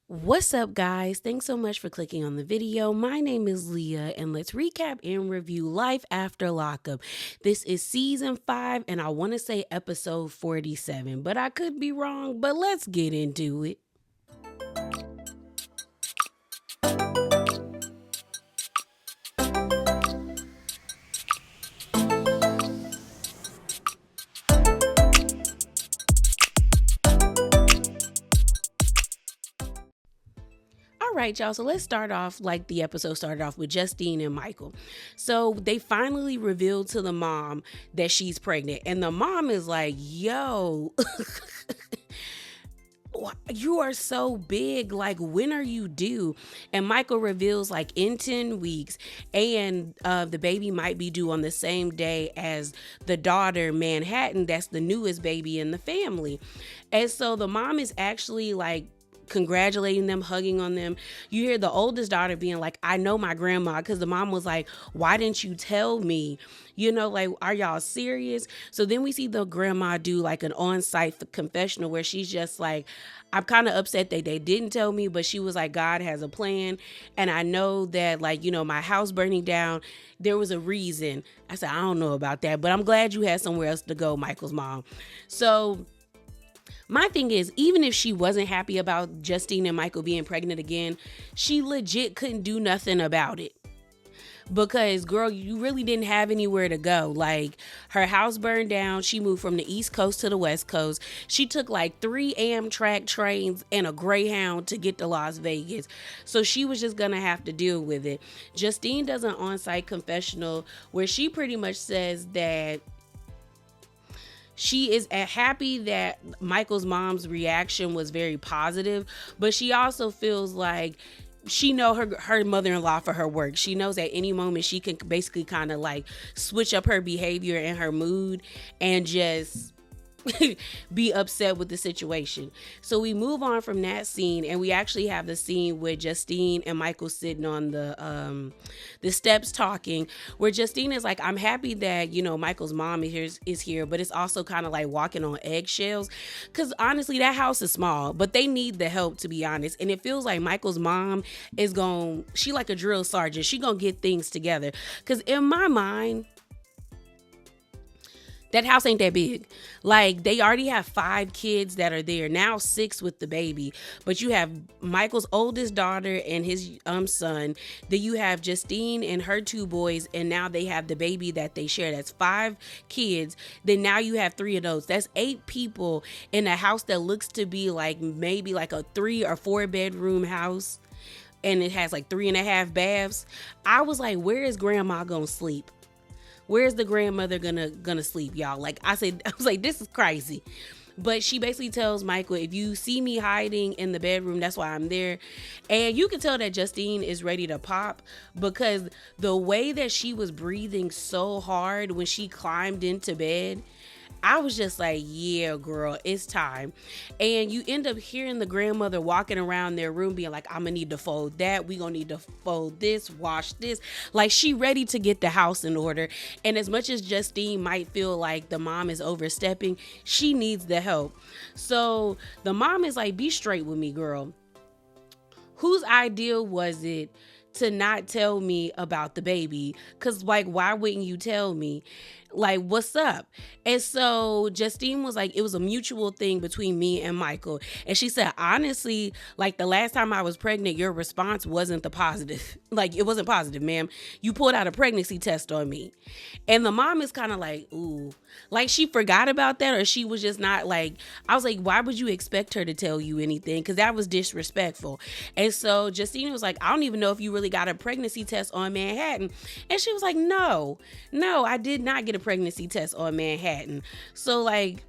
What's up, guys? Thanks so much for clicking on the video. My name is Leah, and let's recap and review Life After Lockup. This is season 5, and I want to say episode 47, but I could be wrong, but let's get into it. All right, y'all. So let's start off like the episode started off with Justine and Michael. So they finally revealed to the mom that she's pregnant. And the mom is like, yo, you are so big. Like, when are you due? And Michael reveals like in 10 weeks. And the baby might be due on the same day as the daughter, Manhattan. That's the newest baby in the family. And so the mom is actually like, congratulating them, hugging on them. You hear the oldest daughter being like, I know my grandma, because the mom was like, why didn't you tell me? Like, are y'all serious? So then we see the grandma do like an on-site confessional where she's just like, I'm kind of upset that they didn't tell me, but she was like, God has a plan. And I know that, like, my house burning down, there was a reason. I said, I don't know about that, but I'm glad you had somewhere else to go, Michael's mom. So my thing is, even if she wasn't happy about Justine and Michael being pregnant again, she legit couldn't do nothing about it. Because, girl, you really didn't have anywhere to go. Like, her house burned down. She moved from the East Coast to the West Coast. She took like 3 Amtrak trains and a Greyhound to get to Las Vegas. So she was just going to have to deal with it. Justine does an on-site confessional where she pretty much says that she is happy that Michael's mom's reaction was very positive, but she also feels like she know her mother-in-law for her work. She knows at any moment she can basically kind of like switch up her behavior and her mood and just be upset with the situation. So we move on from that scene, and we actually have the scene with Justine and Michael sitting on the steps talking, where Justine is like, I'm happy that Michael's mom is here, but it's also kind of like walking on eggshells, because honestly that house is small, but they need the help, to be honest. And it feels like Michael's mom she like a drill sergeant. She gonna get things together, because in my mind that house ain't that big. Like, they already have 5 kids that are there now, 6 with the baby. But you have Michael's oldest daughter and his son. Then you have Justine and her 2 boys, and now they have the baby that they share. That's 5 kids. Then now you have 3 adults. That's 8 people in a house that looks to be like maybe like a 3 or 4 bedroom house, and it has like 3.5 baths. I was like, where is grandma gonna sleep? Where's the grandmother gonna sleep, y'all? Like, I was like, this is crazy. But she basically tells Michael, if you see me hiding in the bedroom, that's why I'm there. And you can tell that Justine is ready to pop, because the way that she was breathing so hard when she climbed into bed, I was just like, yeah, girl, it's time. And you end up hearing the grandmother walking around their room being like, I'm gonna need to fold that. We gonna need to fold this, wash this. Like, she ready to get the house in order. And as much as Justine might feel like the mom is overstepping, she needs the help. So the mom is like, be straight with me, girl. Whose idea was it to not tell me about the baby? Because, like, why wouldn't you tell me? Like, what's up? And so Justine was like, it was a mutual thing between me and Michael. And she said, honestly, like, the last time I was pregnant, your response wasn't the positive. Like, it wasn't positive, ma'am. You pulled out a pregnancy test on me. And the mom is kind of like, ooh, like she forgot about that, or she was just not like, I was like, why would you expect her to tell you anything? Because that was disrespectful. And so Justine was like, I don't even know if you really got a pregnancy test on Manhattan. And she was like, no, I did not get a pregnancy test on Manhattan. So, like,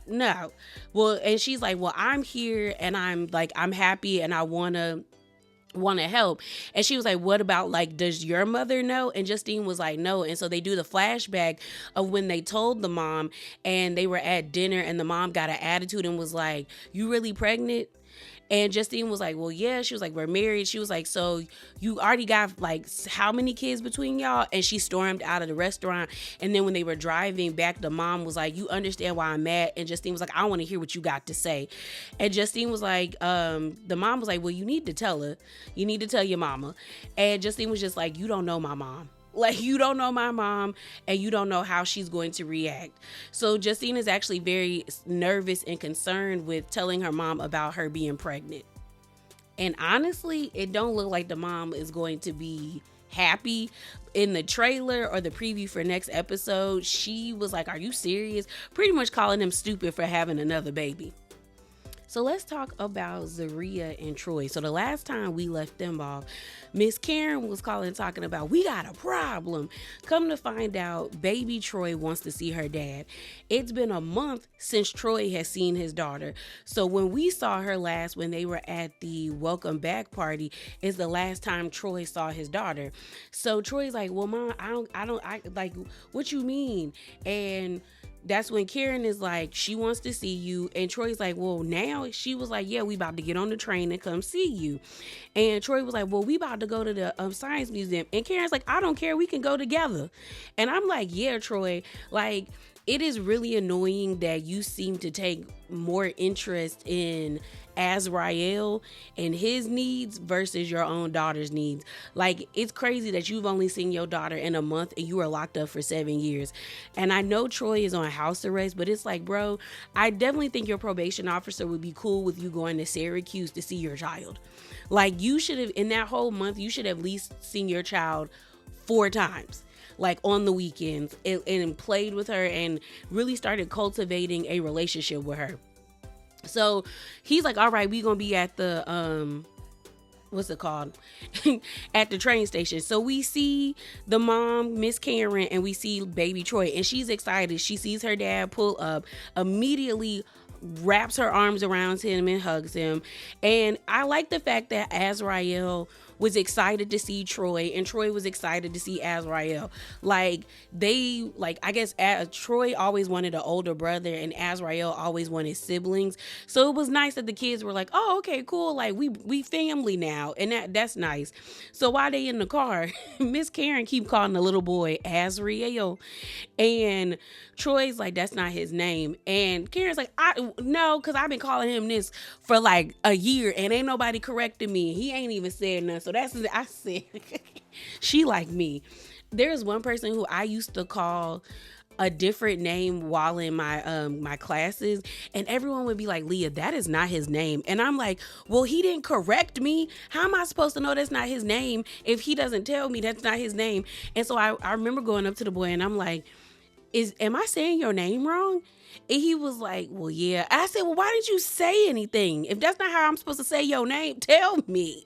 no. Well, and she's like, well, I'm here and I'm happy and I want to help. And she was like, what about, like, does your mother know? And Justine was like, no. And so they do the flashback of when they told the mom, and they were at dinner and the mom got an attitude and was like, you really pregnant? And Justine was like, well, yeah. She was like, we're married. She was like, so you already got like how many kids between y'all? And she stormed out of the restaurant. And then when they were driving back, the mom was like, you understand why I'm mad? And Justine was like, I want to hear what you got to say. And Justine was like, the mom was like, well, you need to tell her. You need to tell your mama. And Justine was just like, you don't know my mom. Like, you don't know my mom, and you don't know how she's going to react. So Justine is actually very nervous and concerned with telling her mom about her being pregnant. And honestly, it don't look like the mom is going to be happy. In the trailer or the preview for next episode, she was like, are you serious? Pretty much calling him stupid for having another baby. So let's talk about Zia and Troy. So the last time we left them off, Miss Karen was calling talking about, we got a problem. Come to find out, baby Troy wants to see her dad. It's been a month since Troy has seen his daughter. So when we saw her last, when they were at the welcome back party, is the last time Troy saw his daughter. So Troy's like, well, Mom, I like, what you mean? And that's when Karen is like, she wants to see you. And Troy's like, well, now she was like, yeah, we about to get on the train and come see you. And Troy was like, well, we about to go to the science museum. And Karen's like, I don't care. We can go together. And I'm like, yeah, Troy, like, it is really annoying that you seem to take more interest in Azrael and his needs versus your own daughter's needs. Like, it's crazy that you've only seen your daughter in a month and you were locked up for 7 years. And I know Troy is on house arrest, but it's like, bro, I definitely think your probation officer would be cool with you going to Syracuse to see your child. Like, you should have, in that whole month, you should have at least seen your child 4 times. Like on the weekends, and played with her and really started cultivating a relationship with her. So he's like, all right, we gonna be at the what's it called at the train station. So we see the mom, Miss Karen, and we see baby Troy, and she's excited. She sees her dad pull up, immediately wraps her arms around him and hugs him. And I like the fact that Azrael was excited to see Troy, and Troy was excited to see Azrael. Like, I guess Troy always wanted an older brother, and Azrael always wanted siblings. So it was nice that the kids were like, oh, okay, cool. Like, we family now. And that's nice. So while they in the car, Miss Karen keep calling the little boy Azrael. And Troy's like, that's not his name. And Karen's like, no, because I've been calling him this for like a year, and ain't nobody correcting me. He ain't even said nothing. So that's what I said. She like me. There's one person who I used to call a different name while in my my classes, and everyone would be like, Leah, that is not his name. And I'm like, well, he didn't correct me. How am I supposed to know that's not his name if he doesn't tell me that's not his name? And so I remember going up to the boy and I'm like, am I saying your name wrong? And he was like, well, yeah. I said, well, why didn't you say anything? If that's not how I'm supposed to say your name, tell me.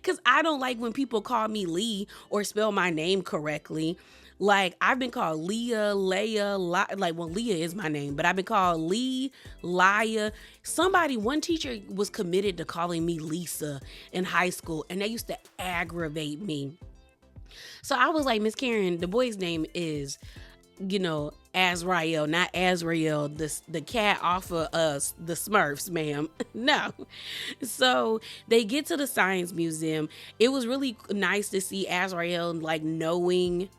Because I don't like when people call me Lee or spell my name correctly. Like, I've been called Leah, well, Leah is my name, but I've been called Lee, Laya. One teacher was committed to calling me Lisa in high school, and they used to aggravate me. So I was like, Miss Karen, the boy's name is, Azrael, not Azrael, the cat off of the Smurfs, ma'am. No. So they get to the science museum. It was really nice to see Azrael, like, knowing.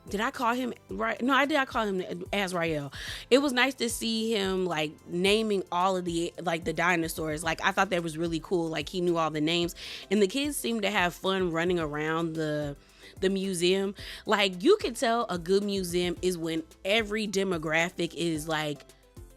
Did I call him right? No, I did call him Azrael. It was nice to see him, like, naming all of the dinosaurs. Like, I thought that was really cool. Like, he knew all the names, and the kids seemed to have fun running around the museum. Like, you can tell a good museum is when every demographic is, like,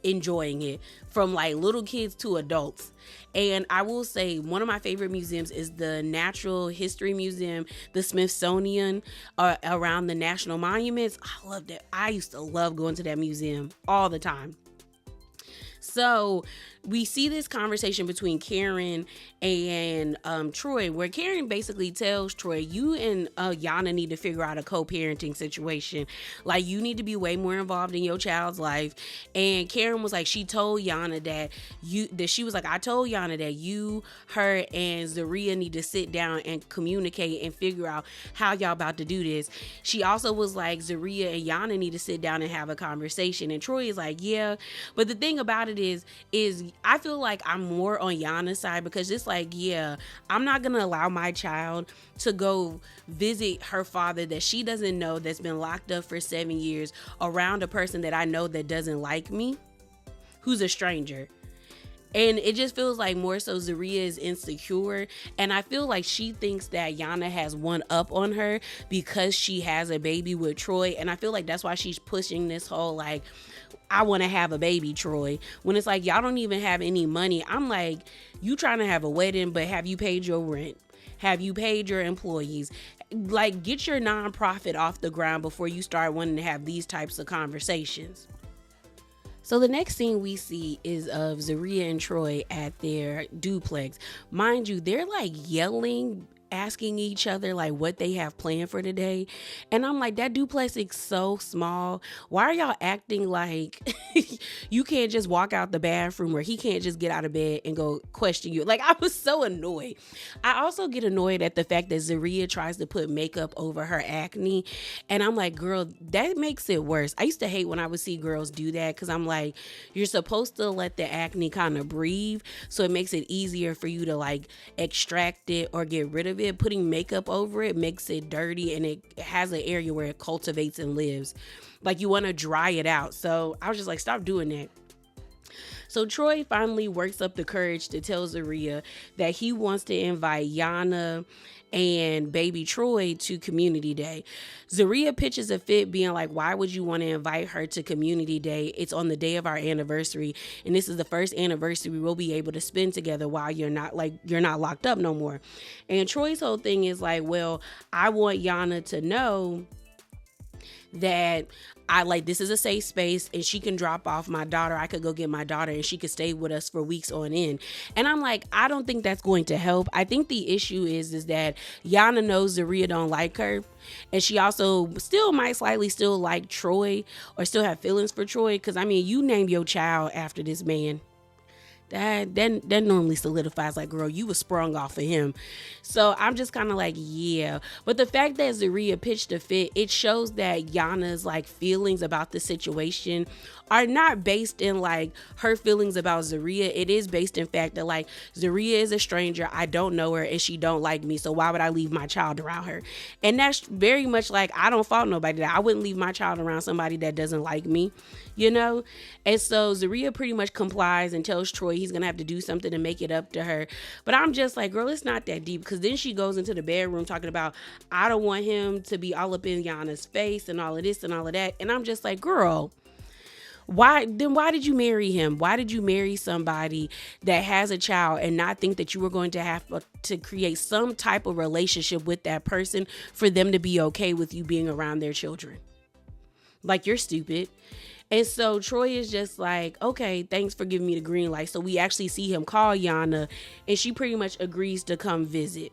enjoying it, from like little kids to adults. And I will say one of my favorite museums is the Natural History Museum, the Smithsonian, around the national monuments. I love that. I used to love going to that museum all the time. So we see this conversation between Karen and Troy, where Karen basically tells Troy, you and Yana need to figure out a co-parenting situation. Like, you need to be way more involved in your child's life. And Karen was like, she told Yana she was like, I told Yana that you, her, and Zia need to sit down and communicate and figure out how y'all about to do this. She also was like, Zia and Yana need to sit down and have a conversation. And Troy is like, yeah. But the thing about it it is I feel like I'm more on Yana's side, because it's like, yeah, I'm not gonna allow my child to go visit her father that she doesn't know, that's been locked up for 7 years, around a person that I know that doesn't like me, who's a stranger. And it just feels like more so Zaria is insecure. And I feel like she thinks that Yana has one up on her because she has a baby with Troy. And I feel like that's why she's pushing this whole like, I want to have a baby, Troy. When it's like, y'all don't even have any money. I'm like, you trying to have a wedding, but have you paid your rent? Have you paid your employees? Like, get your nonprofit off the ground before you start wanting to have these types of conversations. So the next scene we see is of Zaria and Troy at their duplex. Mind you, they're like yelling, asking each other like what they have planned for today. And I'm like, that duplex is so small. Why are y'all acting like you can't just walk out the bathroom, or he can't just get out of bed and go question you? Like, I was so annoyed. I also get annoyed at the fact that Zaria tries to put makeup over her acne. And I'm like, girl, that makes it worse. I used to hate when I would see girls do that, because I'm like, you're supposed to let the acne kind of breathe, so it makes it easier for you to like extract it or get rid of it. Putting makeup over it makes it dirty, and it has an area where it cultivates and lives. Like, you want to dry it out. So I was just like, stop doing that. So Troy finally works up the courage to tell Zaria that he wants to invite Yana and baby Troy to community day. Zaria pitches a fit, being like, why would you want to invite her to community day? It's on the day of our anniversary, and this is the first anniversary we'll be able to spend together while you're not locked up no more. And Troy's whole thing is like, well, I want Yana to know that this is a safe space, and she can drop off my daughter. I could go get my daughter, and she could stay with us for weeks on end. And I'm like, I don't think that's going to help. I think the issue is that Yana knows Zaria don't like her, and she also still might slightly still like Troy, or still have feelings for Troy. Because I mean, you name your child after this man. That normally solidifies like, girl, you was sprung off of him. So I'm just kind of like, yeah. But the fact that Zaria pitched a fit, it shows that Yana's like feelings about the situation are not based in like her feelings about Zaria. It is based in fact that like, Zaria is a stranger, I don't know her, and she don't like me, so why would I leave my child around her? And that's very much like, I don't fault nobody. That I wouldn't leave my child around somebody that doesn't like me, you know? And so Zaria pretty much complies and tells Troy he's gonna have to do something to make it up to her. But I'm just like, girl, it's not that deep. Because then she goes into the bedroom talking about, I don't want him to be all up in Yana's face and all of this and all of that. And I'm just like, girl, why did you marry him? Why did you marry somebody that has a child and not think that you were going to have to create some type of relationship with that person for them to be okay with you being around their children? Like, you're stupid. And so Troy is just like, okay, thanks for giving me the green light. So we actually see him call Yana, and she pretty much agrees to come visit.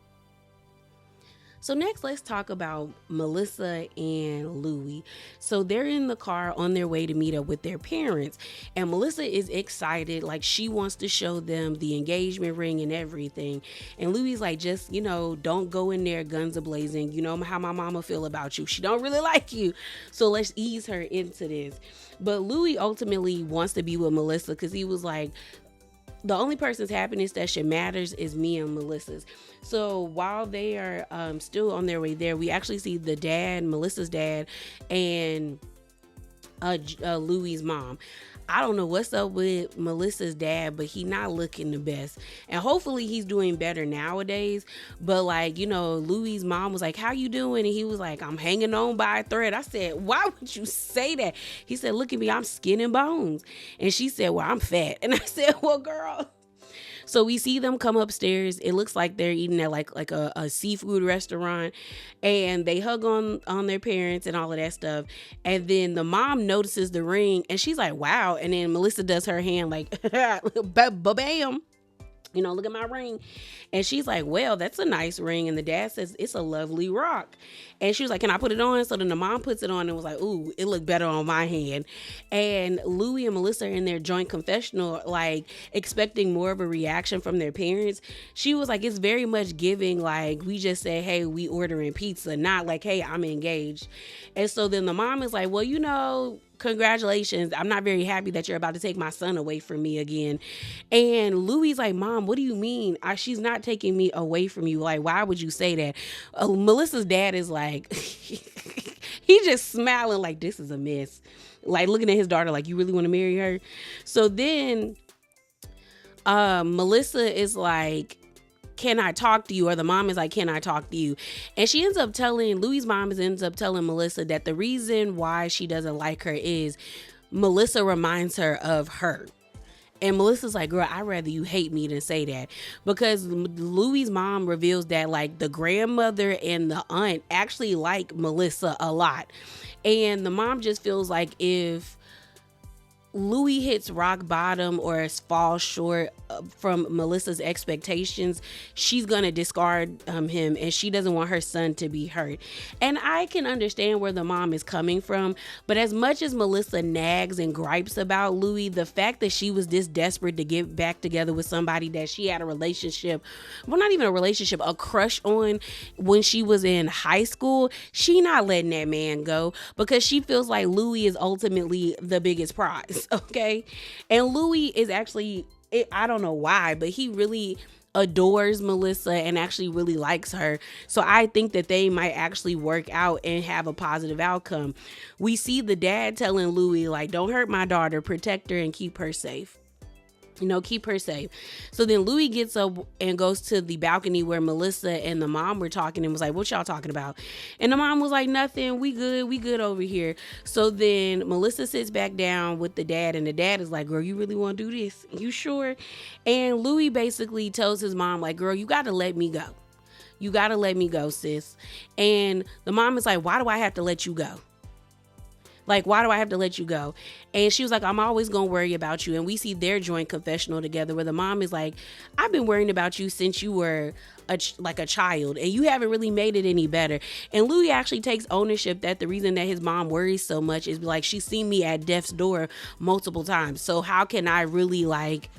So next, let's talk about Melissa and Louie. So they're in the car on their way to meet up with their parents. And Melissa is excited. Like, she wants to show them the engagement ring and everything. And Louie's like, just, don't go in there guns a-blazing. You know how my mama feel about you. She don't really like you. So let's ease her into this. But Louie ultimately wants to be with Melissa, because he was like, the only person's happiness that should matters is me and Melissa's. So while they are still on their way there, we actually see the dad, Melissa's dad, and Louie's mom. I don't know what's up with Melissa's dad, but he not looking the best. And hopefully he's doing better nowadays. But like, Louie's mom was like, how you doing? And he was like, I'm hanging on by a thread. I said, why would you say that? He said, look at me, I'm skin and bones. And she said, well, I'm fat. And I said, well, girl. So we see them come upstairs. It looks like they're eating at like a seafood restaurant, and they hug on their parents and all of that stuff. And then the mom notices the ring, and she's like, wow. And then Melissa does her hand like, bam. Look at my ring. And she's like, well, that's a nice ring. And the dad says, it's a lovely rock. And she was like, can I put it on? So then the mom puts it on and was like, ooh, it looked better on my hand. And Louie and Melissa are in their joint confessional, like expecting more of a reaction from their parents. She was like, it's very much giving, like, we just said, hey, we ordering pizza, not like, hey, I'm engaged. And so then the mom is like, well, congratulations. I'm not very happy that you're about to take my son away from me again. And Louis like, Mom, what do you mean? She's not taking me away from you. Like, why would you say that? Melissa's dad is like, he's just smiling like, this is a mess. Like looking at his daughter like, you really want to marry her? So then Melissa is like, can I talk to you? Or the mom is like, can I talk to you? And she ends up telling, Louis' mom ends up telling Melissa that the reason why she doesn't like her is Melissa reminds her of her. And Melissa's like, girl, I'd rather you hate me than say that. Because Louis' mom reveals that like the grandmother and the aunt actually like Melissa a lot. And the mom just feels like if Louis hits rock bottom or falls short from Melissa's expectations, she's gonna discard him, and she doesn't want her son to be hurt. And I can understand where the mom is coming from, but as much as Melissa nags and gripes about Louis, the fact that she was this desperate to get back together with somebody that she had a relationship, well, not even a relationship, a crush on when she was in high school, she not letting that man go because she feels like Louis is ultimately the biggest prize. Okay. And Louis is actually, I don't know why, but he really adores Melissa and actually really likes her. So I think that they might actually work out and have a positive outcome. We see the dad telling Louis, like, don't hurt my daughter, protect her and keep her safe. Keep her safe. So then Louis gets up and goes to the balcony where Melissa and the mom were talking and was like, what y'all talking about? And the mom was like, nothing. We good over here. So then Melissa sits back down with the dad and the dad is like, girl, you really want to do this? You sure? And Louis basically tells his mom like, girl, you got to let me go. You got to let me go, sis. And the mom is like, why do I have to let you go? Like, why do I have to let you go? And she was like, I'm always going to worry about you. And we see their joint confessional together where the mom is like, I've been worrying about you since you were a child and you haven't really made it any better. And Louis actually takes ownership that the reason that his mom worries so much is like, she's seen me at death's door multiple times. So how can I really like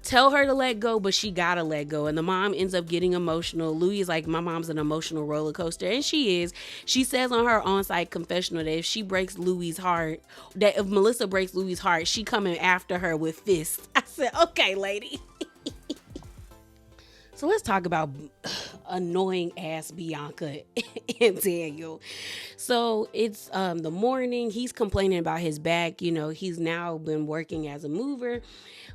tell her to let go, but she gotta let go. And the mom ends up getting emotional. Louis is like, my mom's an emotional roller coaster. And she is. She says on her on-site confessional that if she breaks Louis' heart, that if Melissa breaks Louis' heart, she coming after her with fists. I said, okay, lady. So let's talk about annoying ass Bianca and Daniel. So it's the morning. He's complaining about his back. He's now been working as a mover.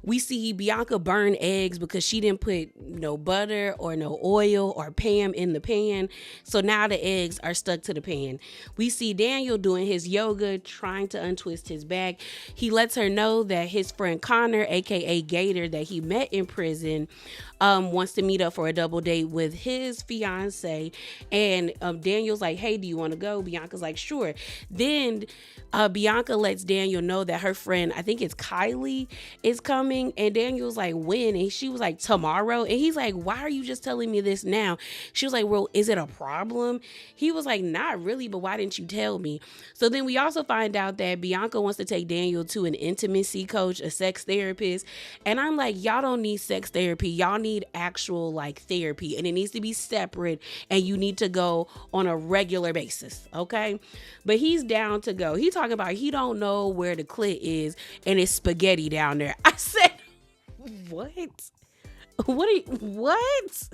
We see Bianca burn eggs because she didn't put no butter or no oil or Pam in the pan. So now the eggs are stuck to the pan. We see Daniel doing his yoga, trying to untwist his back. He lets her know that his friend Connor, aka Gator, that he met in prison, wants to meet up for a double date with his fiance. And Daniel's like, hey, do you want to go? Bianca's like, sure. Then Bianca lets Daniel know that her friend, I think it's Kylie, is coming. And Daniel's like, when? And she was like, tomorrow. And he's like, why are you just telling me this now? She was like, well, is it a problem? He was like, not really, but why didn't you tell me? So then we also find out that Bianca wants to take Daniel to an intimacy coach, a sex therapist. And I'm like, y'all don't need sex therapy. Y'all need actual like therapy, and it needs to be separate, and you need to go on a regular basis. Okay. But he's down to go. He talking about he don't know where the clit is and it's spaghetti down there. I said, what? What?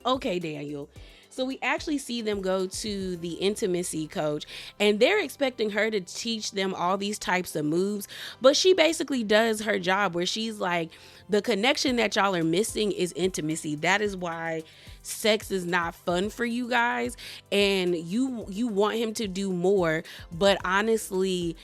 Okay, Daniel. So we actually see them go to the intimacy coach, and they're expecting her to teach them all these types of moves. But she basically does her job where she's like, the connection that y'all are missing is intimacy. That is why sex is not fun for you guys. And you want him to do more. But honestly,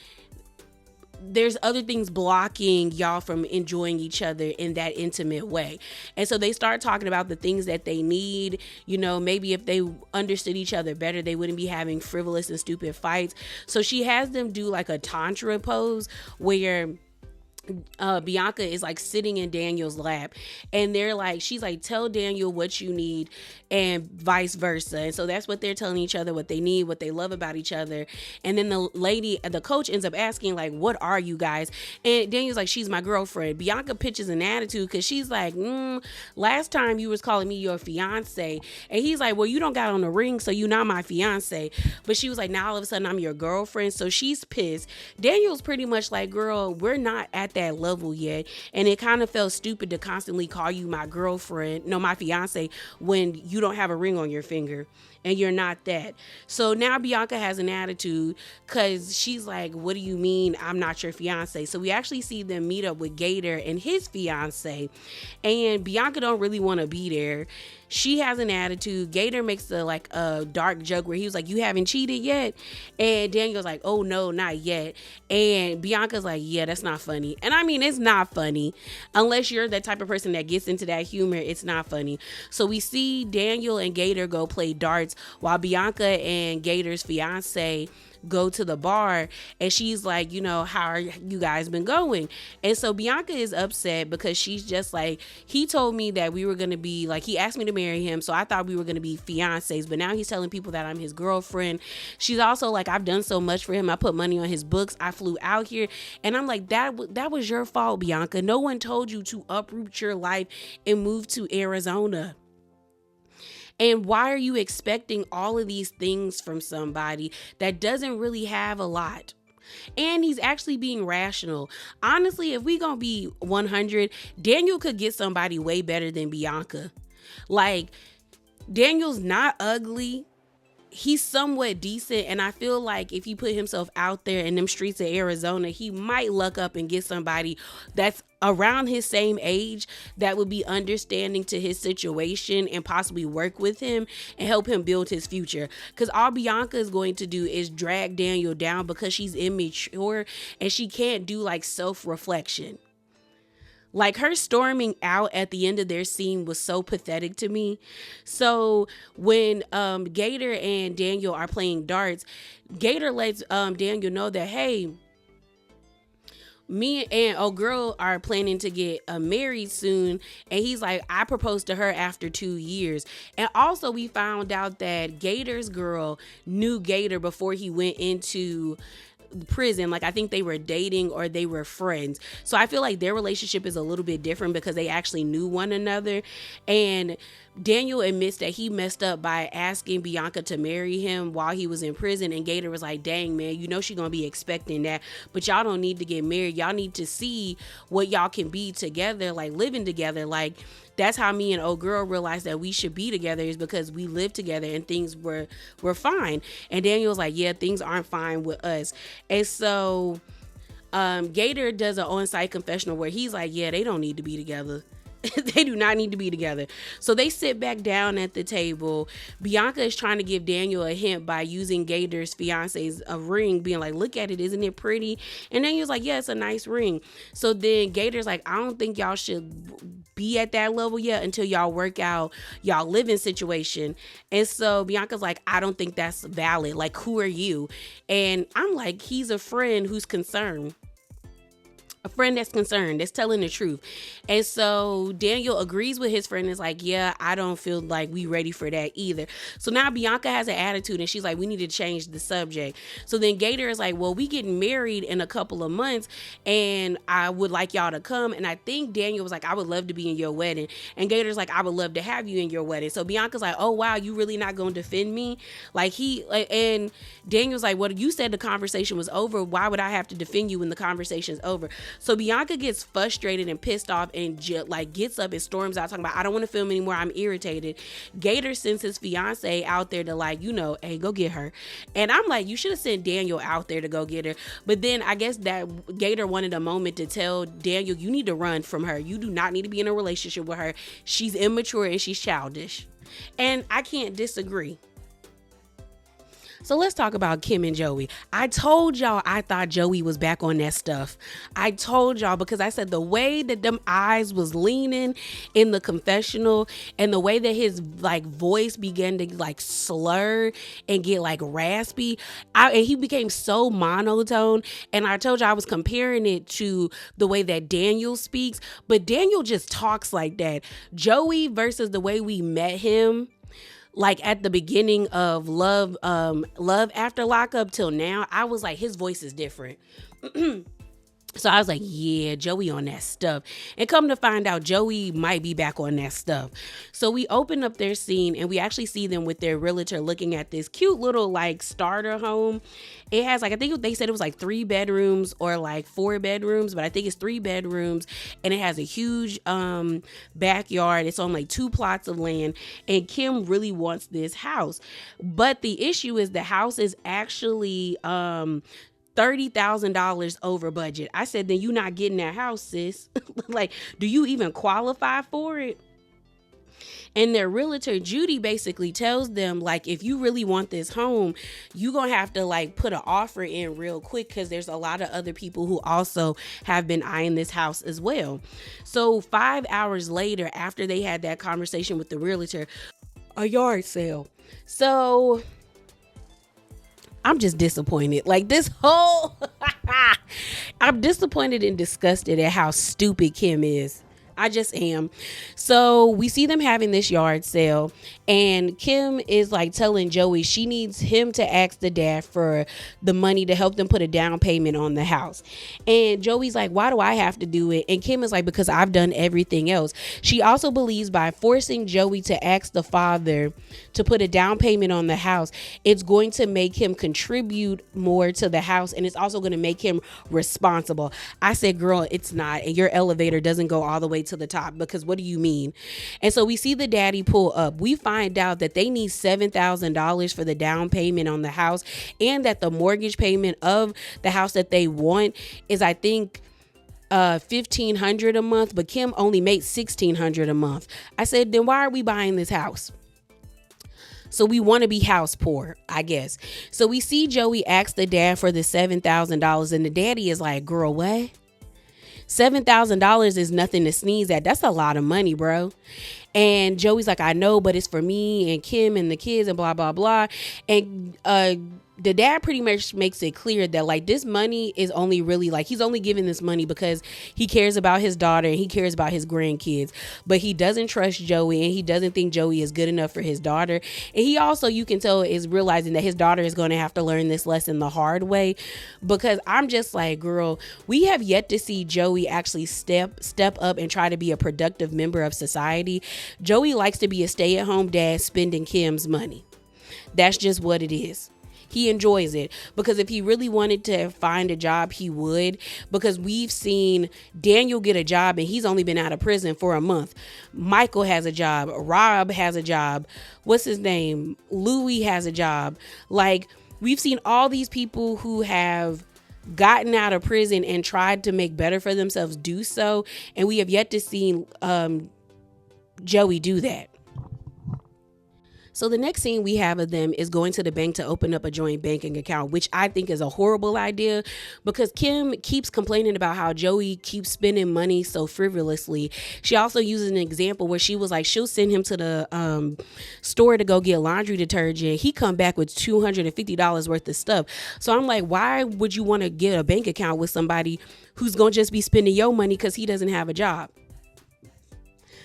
there's other things blocking y'all from enjoying each other in that intimate way. And so they start talking about the things that they need. Maybe if they understood each other better, they wouldn't be having frivolous and stupid fights. So she has them do like a tantra pose where Bianca is like sitting in Daniel's lap, and they're like, she's like, tell Daniel what you need, and vice versa. And so that's what they're telling each other, what they need, what they love about each other. And then the coach ends up asking, like, what are you guys? And Daniel's like, she's my girlfriend. Bianca pitches an attitude because she's like, last time you was calling me your fiance. And he's like, well, you don't got on the ring, so you not my fiance. But she was like, now all of a sudden I'm your girlfriend. So she's pissed. Daniel's pretty much like, girl, we're not at that level yet, and it kind of felt stupid to constantly call you my girlfriend, no, my fiance, when you don't have a ring on your finger and you're not that. So now Bianca has an attitude because she's like, what do you mean I'm not your fiance? So we actually see them meet up with Gator and his fiance, and Bianca don't really want to be there. She has an attitude. Gator makes a dark joke where he was like, you haven't cheated yet? And Daniel's like, oh no, not yet. And Bianca's like, yeah, that's not funny. And I mean, it's not funny. Unless you're that type of person that gets into that humor, it's not funny. So we see Daniel and Gator go play darts while Bianca and Gator's fiance go to the bar, and she's like, how are you guys been going? And so Bianca is upset because she's just like, he told me that we were gonna be like, he asked me to marry him, so I thought we were gonna be fiancés, but now he's telling people that I'm his girlfriend. She's also like, I've done so much for him, I put money on his books, I flew out here. And I'm like, that was your fault, Bianca. No one told you to uproot your life and move to Arizona. And why are you expecting all of these things from somebody that doesn't really have a lot? And he's actually being rational. Honestly, if we gonna be 100, Daniel could get somebody way better than Bianca. Like, Daniel's not ugly. He's somewhat decent, and I feel like if he put himself out there in them streets of Arizona, he might luck up and get somebody that's around his same age that would be understanding to his situation and possibly work with him and help him build his future. Because all Bianca is going to do is drag Daniel down because she's immature and she can't do like self-reflection. Like, her storming out at the end of their scene was so pathetic to me. So when Gator and Daniel are playing darts, Gator lets Daniel know that, hey, me and old girl are planning to get married soon. And he's like, I proposed to her after 2 years. And also we found out that Gator's girl knew Gator before he went into prison. Like, I think they were dating or they were friends. So I feel like their relationship is a little bit different because they actually knew one another. And Daniel admits that he messed up by asking Bianca to marry him while he was in prison. And Gator was like, dang, man, she gonna be expecting that. But y'all don't need to get married. Y'all need to see what y'all can be together, like living together. Like, that's how me and old girl realized that we should be together, is because we lived together and things were fine. And Daniel's like, yeah, things aren't fine with us. And so Gator does an on-site confessional where he's like, yeah, they don't need to be together. They do not need to be together. So they sit back down at the table. Bianca is trying to give Daniel a hint by using Gator's fiance's ring, being like, look at it, isn't it pretty? And Daniel's like, yeah, it's a nice ring. So then Gator's like, I don't think y'all should be at that level yet until y'all work out y'all living situation. And so Bianca's like, I don't think that's valid. Like, who are you? And I'm like, he's a friend who's concerned. A friend that's concerned, that's telling the truth. And so Daniel agrees with his friend and is like, yeah, I don't feel like we ready for that either. So now Bianca has an attitude and she's like, we need to change the subject. So then Gator is like, well, we getting married in a couple of months and I would like y'all to come. And I think Daniel was like, I would love to be in your wedding. And Gator's like, I would love to have you in your wedding. So Bianca's like, oh, wow, you really not going to defend me? And Daniel's like, well, you said the conversation was over. Why would I have to defend you when the conversation's over? So Bianca gets frustrated and pissed off and gets up and storms out talking about, I don't want to film anymore. I'm irritated. Gator sends his fiance out there to hey, go get her. And I'm like, you should have sent Daniel out there to go get her. But then I guess that Gator wanted a moment to tell Daniel, you need to run from her. You do not need to be in a relationship with her. She's immature and she's childish. And I can't disagree. So let's talk about Kim and Joey. I told y'all I thought Joey was back on that stuff. I told y'all because I said the way that them eyes was leaning in the confessional and the way that his like voice began to like slur and get like raspy, and he became so monotone. And I told you I was comparing it to the way that Daniel speaks, but Daniel just talks like that. Joey versus the way we met him like at the beginning of Love After Lockup till now, I was like, his voice is different. So I was like, yeah, Joey on that stuff. And come to find out, Joey might be back on that stuff. So we open up their scene and we actually see them with their realtor looking at this cute little like starter home. It has like, I think they said it was like 3 bedrooms or like 4 bedrooms, but I think it's 3 bedrooms. And it has a huge backyard. It's on like 2 plots of land. And Kim really wants this house. But the issue is the house is actually $30,000 over budget. I said, then you not getting that house, sis. Like, do you even qualify for it? And their realtor, Judy, basically tells them, like, if you really want this home, you gonna have to like put an offer in real quick because there's a lot of other people who also have been eyeing this house as well. So 5 hours later, after they had that conversation with the realtor, a yard sale. So I'm just disappointed. Like this whole, I'm disappointed and disgusted at how stupid Kim is. I just am. So we see them having this yard sale and Kim is like telling Joey she needs him to ask the dad for the money to help them put a down payment on the house. And Joey's like, why do I have to do it? And Kim is like, because I've done everything else. She also believes by forcing Joey to ask the father to put a down payment on the house, it's going to make him contribute more to the house and it's also going to make him responsible. I said, girl, it's not. And your elevator doesn't go all the way to the top because what do you mean? And so we see the daddy pull up. We find out that they need $7,000 for the down payment on the house and that the mortgage payment of the house that they want is, I think, $1,500 a month, but Kim only makes $1,600 a month. I said, then why are we buying this house? So we want to be house poor, I guess. So we see Joey ask the dad for the $7,000 and the daddy is like, girl, what? $7,000 is nothing to sneeze at. That's a lot of money, bro. And Joey's like, I know, but it's for me and Kim and the kids and blah, blah, blah. And the dad pretty much makes it clear that like this money is only really like he's only giving this money because he cares about his daughter and he cares about his grandkids, but he doesn't trust Joey and he doesn't think Joey is good enough for his daughter. And he also, you can tell, is realizing that his daughter is going to have to learn this lesson the hard way, because I'm just like, girl, we have yet to see Joey actually step up and try to be a productive member of society. Joey likes to be a stay-at-home dad spending Kim's money. That's just what it is. He enjoys it because if he really wanted to find a job, he would, because we've seen Daniel get a job and he's only been out of prison for a month. Michael has a job. Rob has a job. What's his name? Louis has a job. Like, we've seen all these people who have gotten out of prison and tried to make better for themselves do so. And we have yet to see Joey do that. So the next scene we have of them is going to the bank to open up a joint banking account, which I think is a horrible idea because Kim keeps complaining about how Joey keeps spending money so frivolously. She also uses an example where she was like, she'll send him to the store to go get laundry detergent. He come back with $250 worth of stuff. So I'm like, why would you want to get a bank account with somebody who's going to just be spending your money because he doesn't have a job?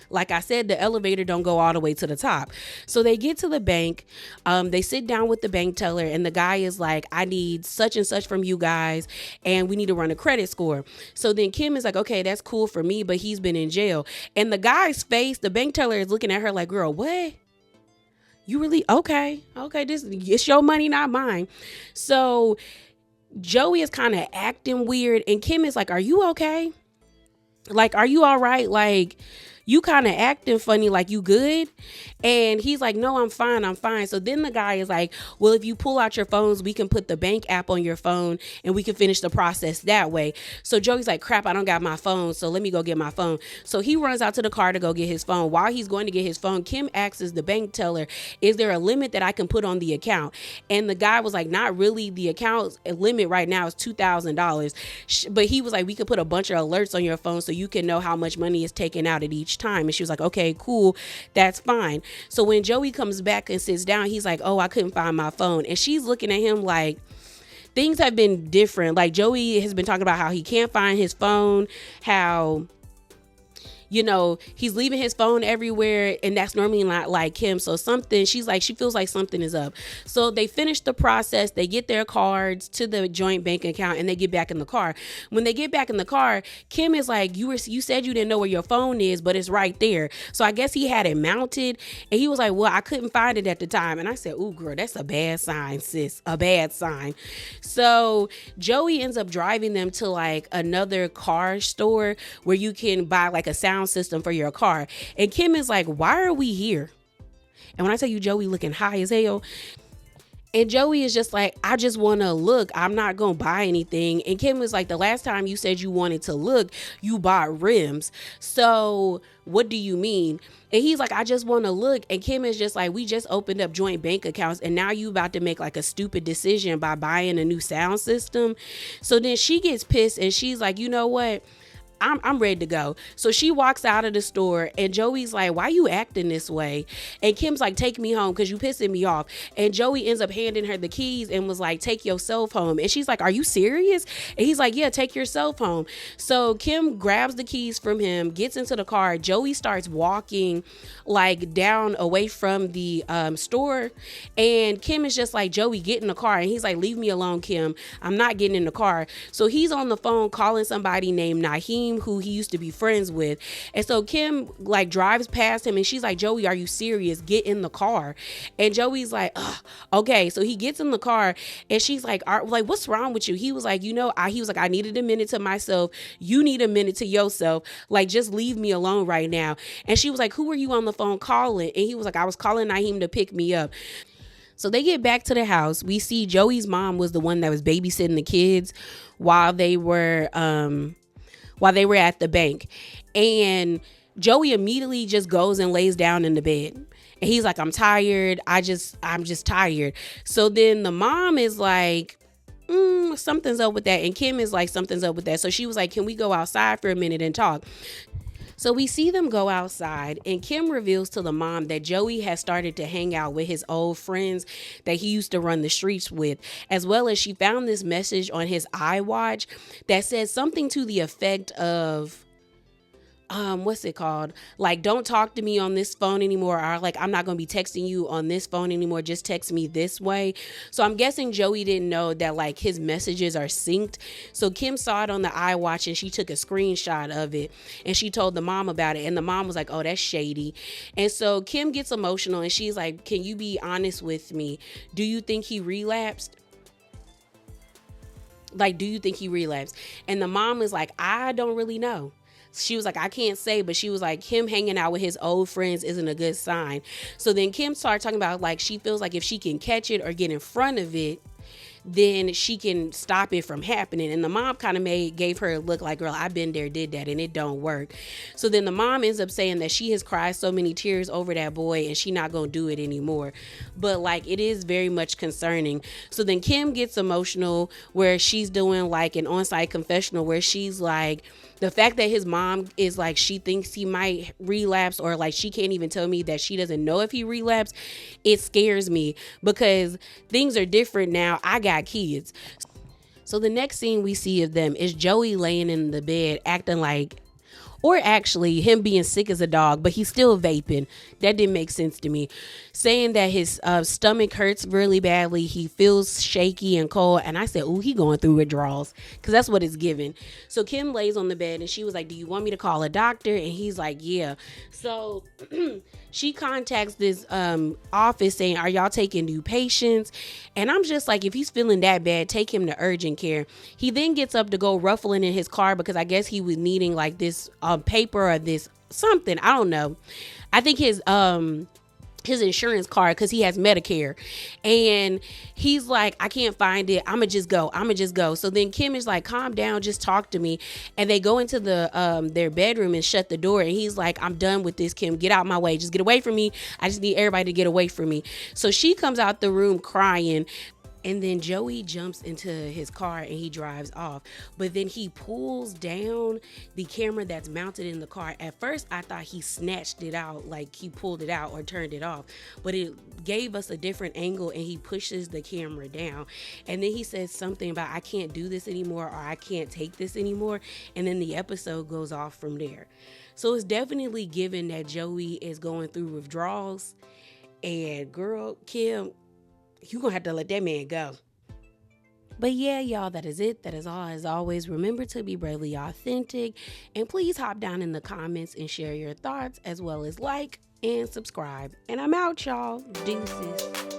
Like I said, the elevator don't go all the way to the top. So they get to the bank. They sit down with the bank teller and the guy is like, I need such and such from you guys and we need to run a credit score. So then Kim is like, okay, that's cool for me, but he's been in jail. And the guy's face, the bank teller is looking at her like, girl, what? You really? Okay, this it's your money, not mine. So Joey is kind of acting weird and Kim is like, are you okay? Like, are you all right? Like, you kind of acting funny, like you good? And he's like, no, I'm fine. So then the guy is like, well, if you pull out your phones, we can put the bank app on your phone and we can finish the process that way. So Joey's like, crap, I don't got my phone, so let me go get my phone. So he runs out to the car to go get his phone. While he's going to get his phone, Kim asks the bank teller, is there a limit that I can put on the account? And the guy was like, not really. The account limit right now is $2,000. But he was like, we could put a bunch of alerts on your phone so you can know how much money is taken out at each time. And she was like, okay, cool, that's fine. So when Joey comes back and sits down, he's like, oh, I couldn't find my phone. And she's looking at him like, things have been different. Like, Joey has been talking about how he can't find his phone, how, you know, he's leaving his phone everywhere, and that's normally not like him. So she's like, she feels like something is up. So they finish the process, they get their cards to the joint bank account, and they get back in the car. When they get back in the car, Kim is like, you said you didn't know where your phone is, but it's right there. So I guess he had it mounted, and he was like, well, I couldn't find it at the time. And I said, ooh, girl, that's a bad sign, sis, a bad sign. So Joey ends up driving them to like another car store where you can buy like a sound system for your car. And Kim is like, why are we here? And when I tell you Joey looking high as hell, and Joey is just like, I just want to look. I'm not going to buy anything. And Kim was like, the last time you said you wanted to look, you bought rims. So what do you mean? And he's like, I just want to look. And Kim is just like, we just opened up joint bank accounts, and now you about to make like a stupid decision by buying a new sound system. So then she gets pissed, and she's like, you know what? I'm ready to go. So she walks out of the store, and Joey's like, why you acting this way? And Kim's like, take me home because you pissing me off. And Joey ends up handing her the keys and was like, take yourself home. And she's like, are you serious? And he's like, yeah, take yourself home. So Kim grabs the keys from him, gets into the car. Joey starts walking like down away from the store. And Kim is just like, Joey, get in the car. And he's like, leave me alone, Kim. I'm not getting in the car. So he's on the phone calling somebody named Naheem, who he used to be friends with. And so Kim like drives past him, and she's like, Joey, are you serious? Get in the car. And Joey's like, ugh, okay. So he gets in the car, and she's like, what's wrong with you? He was like, he was like, I needed a minute to myself. You need a minute to yourself. Like, just leave me alone right now. And she was like, who are you on the phone calling? And he was like, I was calling Naheem to pick me up. So they get back to the house. We see Joey's mom was the one that was babysitting the kids while they were at the bank. And Joey immediately just goes and lays down in the bed. And he's like, I'm tired. I'm just tired. So then the mom is like, something's up with that. And Kim is like, something's up with that. So she was like, can we go outside for a minute and talk? So we see them go outside, and Kim reveals to the mom that Joey has started to hang out with his old friends that he used to run the streets with, as well as she found this message on his iWatch that says something to the effect of, what's it called? Like, don't talk to me on this phone anymore, or like, I'm not going to be texting you on this phone anymore. Just text me this way. So I'm guessing Joey didn't know that like his messages are synced. So Kim saw it on the iWatch, and she took a screenshot of it, and she told the mom about it. And the mom was like, oh, that's shady. And so Kim gets emotional, and she's like, can you be honest with me? Do you think he relapsed? Like, do you think he relapsed? And the mom is like, I don't really know. She was like, I can't say, but she was like, him hanging out with his old friends isn't a good sign. So then Kim started talking about like, she feels like if she can catch it or get in front of it, then she can stop it from happening. And the mom kind of gave her a look like, girl, I've been there, did that, and it don't work. So then the mom ends up saying that she has cried so many tears over that boy, and she not gonna do it anymore. But like, it is very much concerning. So then Kim gets emotional, where she's doing like an on-site confessional, where she's like, the fact that his mom is like, she thinks he might relapse, or like she can't even tell me that she doesn't know if he relapsed, it scares me because things are different now. I got kids. So the next scene we see of them is Joey laying in the bed acting like, or actually him being sick as a dog, but he's still vaping. That didn't make sense to me. Saying that his stomach hurts really badly. He feels shaky and cold. And I said, ooh, he going through withdrawals, because that's what it's given. So Kim lays on the bed, and she was like, do you want me to call a doctor? And he's like, yeah. So she contacts this office saying, are y'all taking new patients? And I'm just like, if he's feeling that bad, take him to urgent care. He then gets up to go ruffling in his car, because I guess he was needing like this paper or this something. I don't know. I think his insurance card because he has Medicare, and he's like, I can't find it. I'ma just go. So then Kim is like, calm down, just talk to me. And they go into their bedroom and shut the door, and he's like, I'm done with this, Kim, get out my way, just get away from me. I just need everybody to get away from me. So she comes out the room crying. And then Joey jumps into his car and he drives off. But then he pulls down the camera that's mounted in the car. At first, I thought he snatched it out, like he pulled it out or turned it off. But it gave us a different angle, and he pushes the camera down. And then he says something about, I can't do this anymore, or I can't take this anymore. And then the episode goes off from there. So it's definitely given that Joey is going through withdrawals. And girl, Kim, you gonna have to let that man go. But yeah, y'all, that is it. That is all. As always, remember to be bravely authentic, and please hop down in the comments and share your thoughts, as well as like and subscribe. And I'm out, y'all. Deuces.